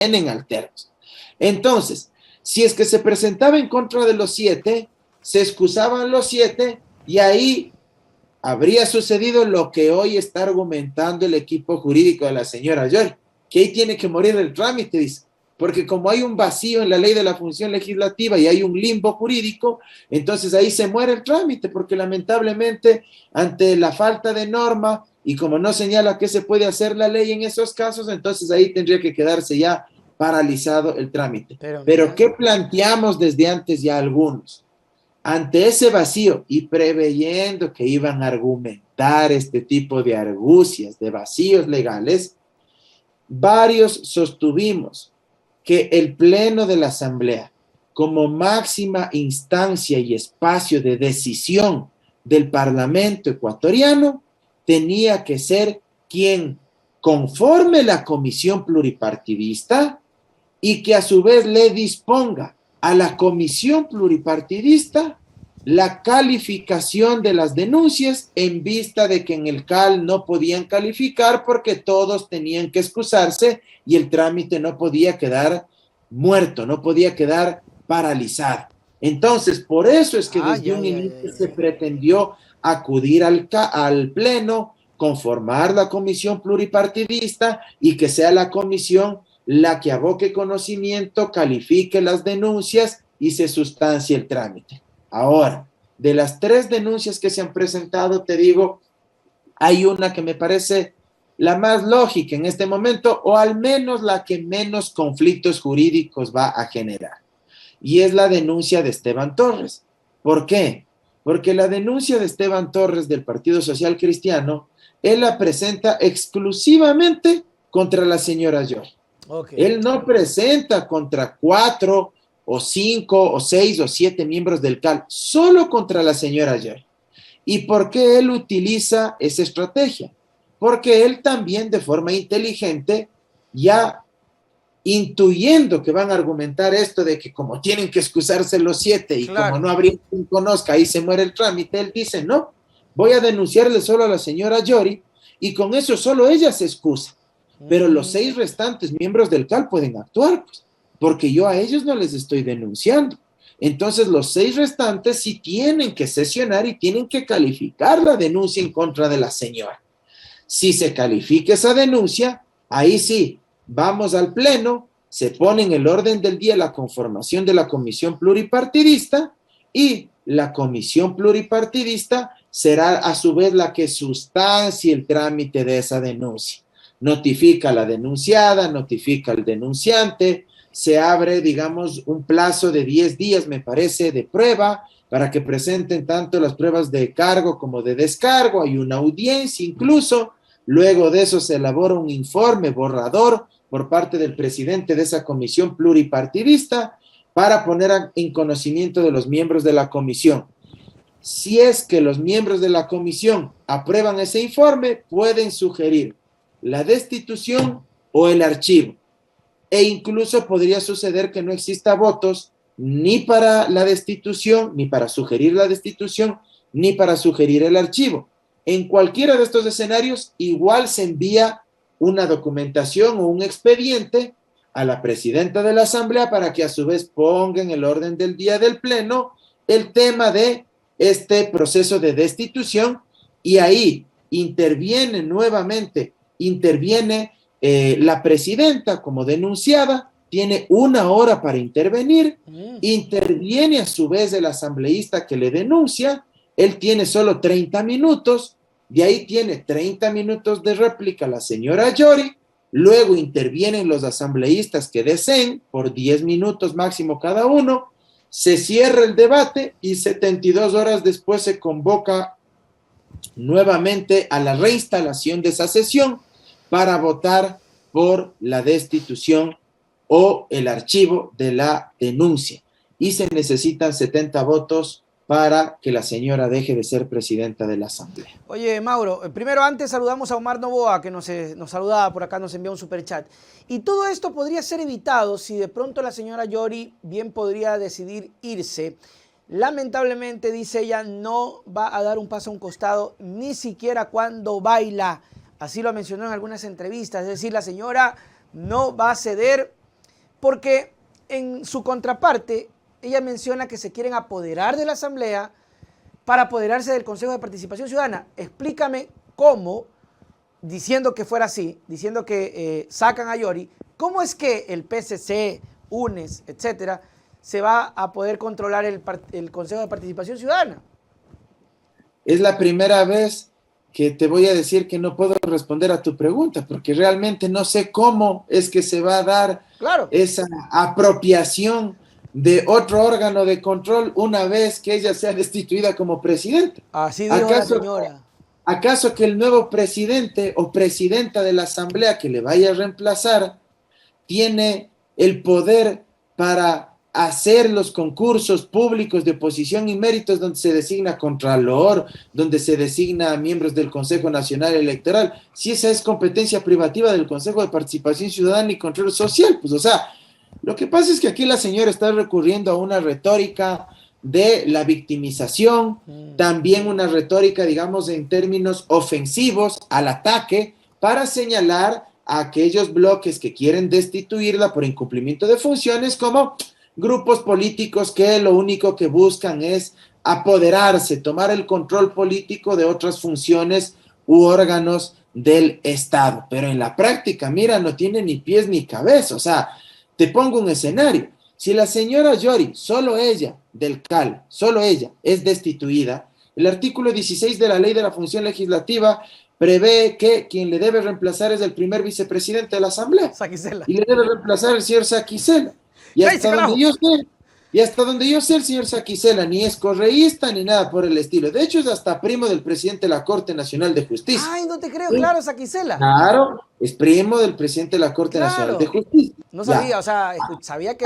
vienen alternos. Entonces, si es que se presentaba en contra de los 7, se excusaban los 7 y ahí habría sucedido lo que hoy está argumentando el equipo jurídico de la señora Joy, que ahí tiene que morir el trámite, dice, porque como hay un vacío en la ley de la función legislativa y hay un limbo jurídico, entonces ahí se muere el trámite, porque lamentablemente ante la falta de norma y como no señala qué se puede hacer la ley en esos casos, entonces ahí tendría que quedarse ya paralizado el trámite. Pero ¿qué planteamos desde antes ya algunos? Ante ese vacío y preveyendo que iban a argumentar este tipo de argucias, de vacíos legales, varios sostuvimos que el Pleno de la Asamblea, como máxima instancia y espacio de decisión del Parlamento ecuatoriano, tenía que ser quien conforme la comisión pluripartidista y que a su vez le disponga a la comisión pluripartidista la calificación de las denuncias en vista de que en el CAL no podían calificar porque todos tenían que excusarse y el trámite no podía quedar muerto, no podía quedar paralizado. Entonces, por eso es que desde un inicio se pretendió acudir al Pleno, conformar la comisión pluripartidista y que sea la comisión la que aboque conocimiento, califique las denuncias y se sustancie el trámite. Ahora, de las 3 denuncias que se han presentado, te digo, hay una que me parece la más lógica en este momento, o al menos la que menos conflictos jurídicos va a generar, y es la denuncia de Esteban Torres. ¿Por qué? Porque la denuncia de Esteban Torres del Partido Social Cristiano, él la presenta exclusivamente contra la señora Joy. Él no presenta contra 4 o 5 o 6 o 7 miembros del CAL, solo contra la señora Joy. ¿Y por qué él utiliza esa estrategia? Porque él también de forma inteligente, ya intuyendo que van a argumentar esto de que como tienen que excusarse los 7 y como no habría quien conozca, ahí se muere el trámite, él dice, no, voy a denunciarle solo a la señora Jory y con eso solo ella se excusa. Pero los 6 restantes miembros del CAL pueden actuar, pues, porque yo a ellos no les estoy denunciando. Entonces los 6 restantes sí tienen que sesionar y tienen que calificar la denuncia en contra de la señora. Si se califica esa denuncia, ahí sí, vamos al Pleno, se pone en el orden del día la conformación de la comisión pluripartidista y la comisión pluripartidista será a su vez la que sustancie el trámite de esa denuncia. Notifica a la denunciada, notifica al denunciante, se abre, digamos, un plazo de 10 días, me parece, de prueba para que presenten tanto las pruebas de cargo como de descargo, hay una audiencia incluso, luego de eso se elabora un informe borrador por parte del presidente de esa comisión pluripartidista para poner en conocimiento de los miembros de la comisión. Si es que los miembros de la comisión aprueban ese informe, pueden sugerir la destitución o el archivo. E incluso podría suceder que no exista votos ni para la destitución, ni para sugerir la destitución, ni para sugerir el archivo. En cualquiera de estos escenarios, igual se envía una documentación o un expediente a la presidenta de la Asamblea para que a su vez ponga en el orden del día del Pleno el tema de este proceso de destitución y ahí interviene nuevamente, la presidenta como denunciada, tiene 1 hora para intervenir, interviene a su vez el asambleísta que le denuncia, él tiene solo 30 minutos, de ahí tiene 30 minutos de réplica la señora Jory, luego intervienen los asambleístas que deseen, por 10 minutos máximo cada uno, se cierra el debate y 72 horas después se convoca nuevamente a la reinstalación de esa sesión para votar por la destitución o el archivo de la denuncia. Y se necesitan 70 votos para que la señora deje de ser presidenta de la Asamblea. Oye, Mauro, primero antes saludamos a Omar Novoa, que nos saludaba por acá, nos envió un superchat. Y todo esto podría ser evitado si de pronto la señora Jory bien podría decidir irse. Lamentablemente, dice ella, no va a dar un paso a un costado, ni siquiera cuando baila. Así lo mencionó en algunas entrevistas, es decir, la señora no va a ceder porque en su contraparte, ella menciona que se quieren apoderar de la Asamblea para apoderarse del Consejo de Participación Ciudadana. Explícame cómo, diciendo que fuera así, diciendo que sacan a Yori, ¿cómo es que el PSC, UNES, etcétera, se va a poder controlar el Consejo de Participación Ciudadana? Es la primera vez que te voy a decir que no puedo responder a tu pregunta, porque realmente no sé cómo es que se va a dar esa apropiación de otro órgano de control una vez que ella sea destituida como presidenta. Así dijo la señora. ¿Acaso que el nuevo presidente o presidenta de la Asamblea que le vaya a reemplazar tiene el poder para hacer los concursos públicos de oposición y méritos donde se designa contralor, donde se designa miembros del Consejo Nacional Electoral? Si esa es competencia privativa del Consejo de Participación Ciudadana y Control Social, pues, o sea, lo que pasa es que aquí la señora está recurriendo a una retórica de la victimización, también una retórica, digamos, en términos ofensivos al ataque, para señalar a aquellos bloques que quieren destituirla por incumplimiento de funciones como grupos políticos que lo único que buscan es apoderarse, tomar el control político de otras funciones u órganos del Estado. Pero en la práctica, mira, no tiene ni pies ni cabeza. O sea, te pongo un escenario. Si la señora Yori, solo ella, del CAL, solo ella, es destituida, el artículo 16 de la Ley de la Función Legislativa prevé que quien le debe reemplazar es el primer vicepresidente de la Asamblea. Saquicela. Y le debe reemplazar el señor Saquicela. Y hasta donde yo sé, el señor Saquicela ni es correísta ni nada por el estilo. De hecho, es hasta primo del presidente de la Corte Nacional de Justicia. Ay, no te creo, claro, Saquicela. Claro, es primo del presidente de la Corte Nacional de Justicia. No sabía, o sea, sabía que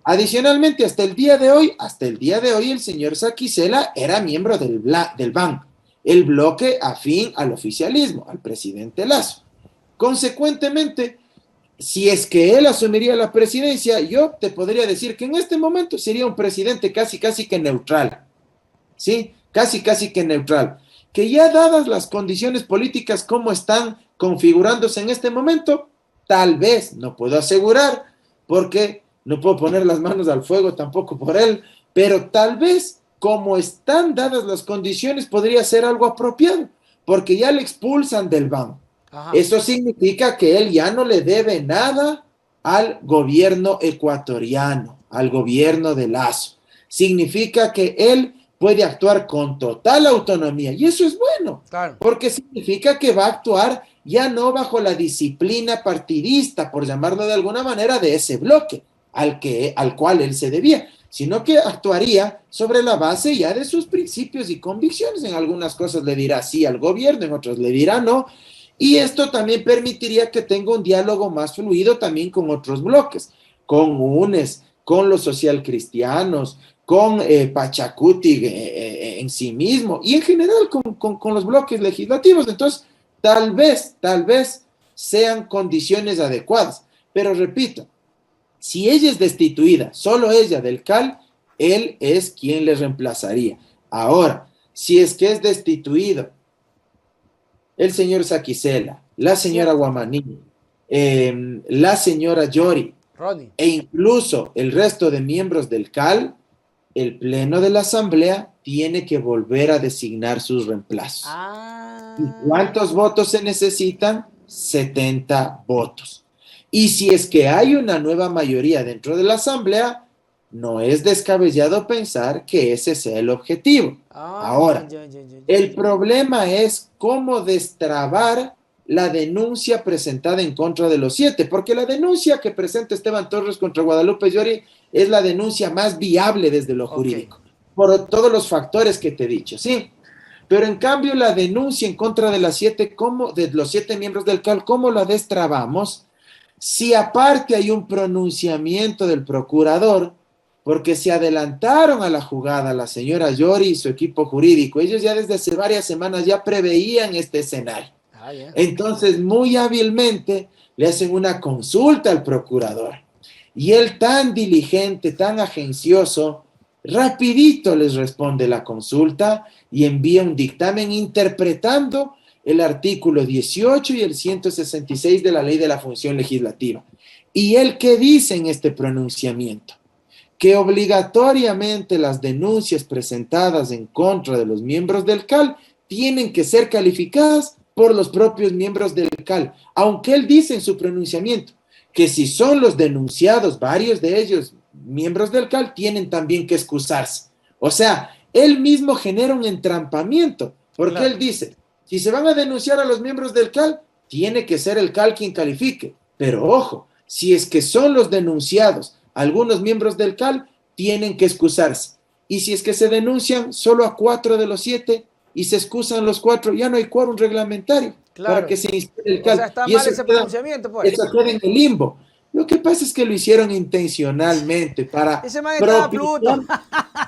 Adicionalmente, hasta el día de hoy, el señor Saquicela era miembro del BAN, el bloque afín al oficialismo, al presidente Lasso. Consecuentemente, si es que él asumiría la presidencia, yo te podría decir que en este momento sería un presidente casi que neutral, ¿sí? Casi que neutral. Que ya dadas las condiciones políticas como están configurándose en este momento, tal vez, no puedo asegurar, porque no puedo poner las manos al fuego tampoco por él, pero tal vez, como están dadas las condiciones, podría ser algo apropiado, porque ya le expulsan del banco. Ajá. Eso significa que él ya no le debe nada al gobierno ecuatoriano, al gobierno de Lasso. Significa que él puede actuar con total autonomía, y eso es bueno, claro, porque significa que va a actuar ya no bajo la disciplina partidista, por llamarlo de alguna manera, de ese bloque al cual él se debía, sino que actuaría sobre la base ya de sus principios y convicciones. En algunas cosas le dirá sí al gobierno, en otras le dirá no. Y esto también permitiría que tenga un diálogo más fluido también con otros bloques, con UNES, con los socialcristianos, con Pachacuti en sí mismo y en general con los bloques legislativos. Entonces, tal vez sean condiciones adecuadas. Pero repito, si ella es destituida, solo ella del CAL, él es quien le reemplazaría. Ahora, si es que es destituido el señor Saquicela, la señora Guamaní, la señora Yori, Ronnie, e incluso el resto de miembros del CAL, el Pleno de la Asamblea tiene que volver a designar sus reemplazos. ¿Y cuántos votos se necesitan? 70 votos. Y si es que hay una nueva mayoría dentro de la Asamblea, no es descabellado pensar que ese sea el objetivo. Ahora, el problema es cómo destrabar la denuncia presentada en contra de los 7, porque la denuncia que presenta Esteban Torres contra Guadalupe Yori es la denuncia más viable desde lo jurídico, por todos los factores que te he dicho, ¿sí? Pero en cambio la denuncia en contra de los 7 miembros del CAL, ¿cómo la destrabamos? Si aparte hay un pronunciamiento del procurador, porque se adelantaron a la jugada la señora Yori y su equipo jurídico, ellos ya desde hace varias semanas ya preveían este escenario. Entonces, muy hábilmente le hacen una consulta al procurador. Y él, tan diligente, tan agencioso, rapidito les responde la consulta y envía un dictamen interpretando el artículo 18 y el 166 de la Ley de la Función Legislativa. ¿Y él qué dice en este pronunciamiento? Que obligatoriamente las denuncias presentadas en contra de los miembros del CAL tienen que ser calificadas por los propios miembros del CAL, aunque él dice en su pronunciamiento que si son los denunciados, varios de ellos miembros del CAL, tienen también que excusarse. O sea, él mismo genera un entrampamiento, porque Claro. él dice, si se van a denunciar a los miembros del CAL, tiene que ser el CAL quien califique. Pero ojo, si es que son los denunciados, algunos miembros del CAL tienen que excusarse. Y si es que se denuncian solo a 4 de los 7 y se excusan los 4, ya no hay quórum reglamentario para Claro. que se inspire el O CAL. sea, está Y mal ese pronunciamiento, pues. eso queda en el limbo. Lo que pasa es que lo hicieron intencionalmente Ese man estaba Pluto.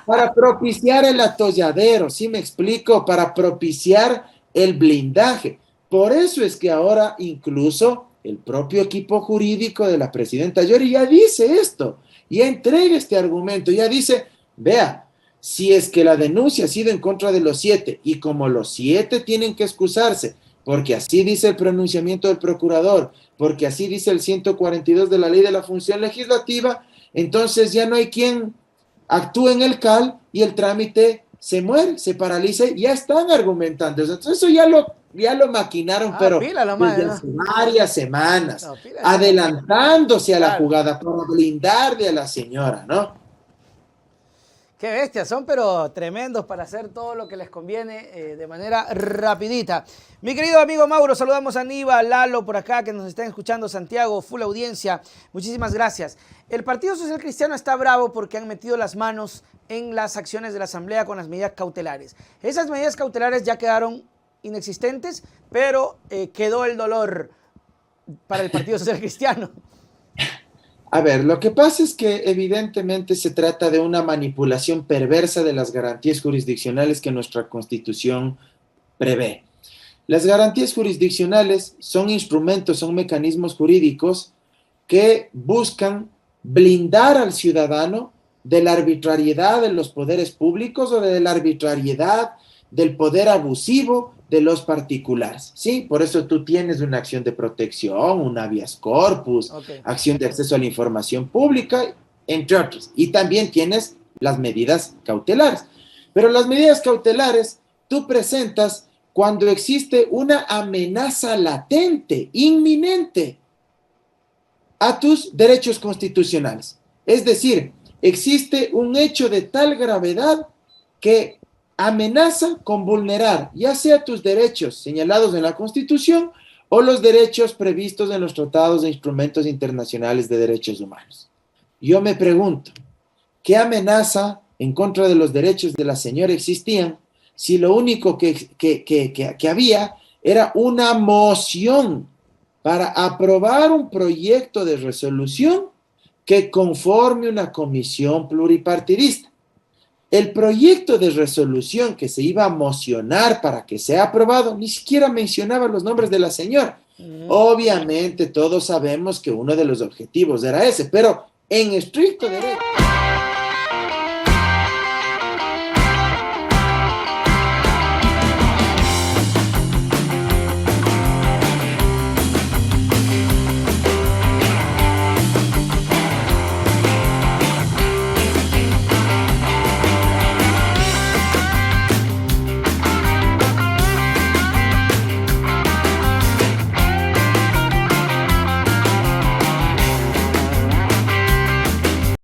para propiciar el atolladero, ¿sí me explico? Para propiciar el blindaje. Por eso es que ahora incluso el propio equipo jurídico de la presidenta Yori ya dice esto, ya entrega este argumento, ya dice, vea, si es que la denuncia ha sido en contra de los 7 y como los 7 tienen que excusarse, porque así dice el pronunciamiento del procurador, porque así dice el 142 de la Ley de la Función Legislativa, entonces ya no hay quien actúe en el CAL y el trámite se muere, se paraliza, ya están argumentando. Entonces eso ya lo maquinaron, pero Pila la desde madre, hace varias semanas, No, pila, adelantándose a la claro. jugada para blindarle a la señora, ¿no? Qué bestias son, pero tremendos para hacer todo lo que les conviene de manera rapidita. Mi querido amigo Mauro, saludamos a Aníbal, Lalo por acá que nos están escuchando, Santiago, full audiencia. Muchísimas gracias. El Partido Social Cristiano está bravo porque han metido las manos en las acciones de la Asamblea con las medidas cautelares. Esas medidas cautelares ya quedaron inexistentes, pero quedó el dolor para el Partido Social Cristiano. A ver, lo que pasa es que evidentemente se trata de una manipulación perversa de las garantías jurisdiccionales que nuestra Constitución prevé. Las garantías jurisdiccionales son instrumentos, son mecanismos jurídicos que buscan blindar al ciudadano de la arbitrariedad de los poderes públicos o de la arbitrariedad del poder abusivo de los particulares, ¿sí? Por eso tú tienes una acción de protección, un habeas corpus, acción de acceso a la información pública, entre otros. Y también tienes las medidas cautelares. Pero las medidas cautelares tú presentas cuando existe una amenaza latente, inminente, a tus derechos constitucionales. Es decir, existe un hecho de tal gravedad que amenaza con vulnerar ya sea tus derechos señalados en la Constitución o los derechos previstos en los tratados e instrumentos internacionales de derechos humanos. Yo me pregunto, ¿qué amenaza en contra de los derechos de la señora existían si lo único que había era una moción para aprobar un proyecto de resolución que conforme una comisión pluripartidista? El proyecto de resolución que se iba a mocionar para que sea aprobado ni siquiera mencionaba los nombres de la señora. Obviamente todos sabemos que uno de los objetivos era ese, pero en estricto derecho.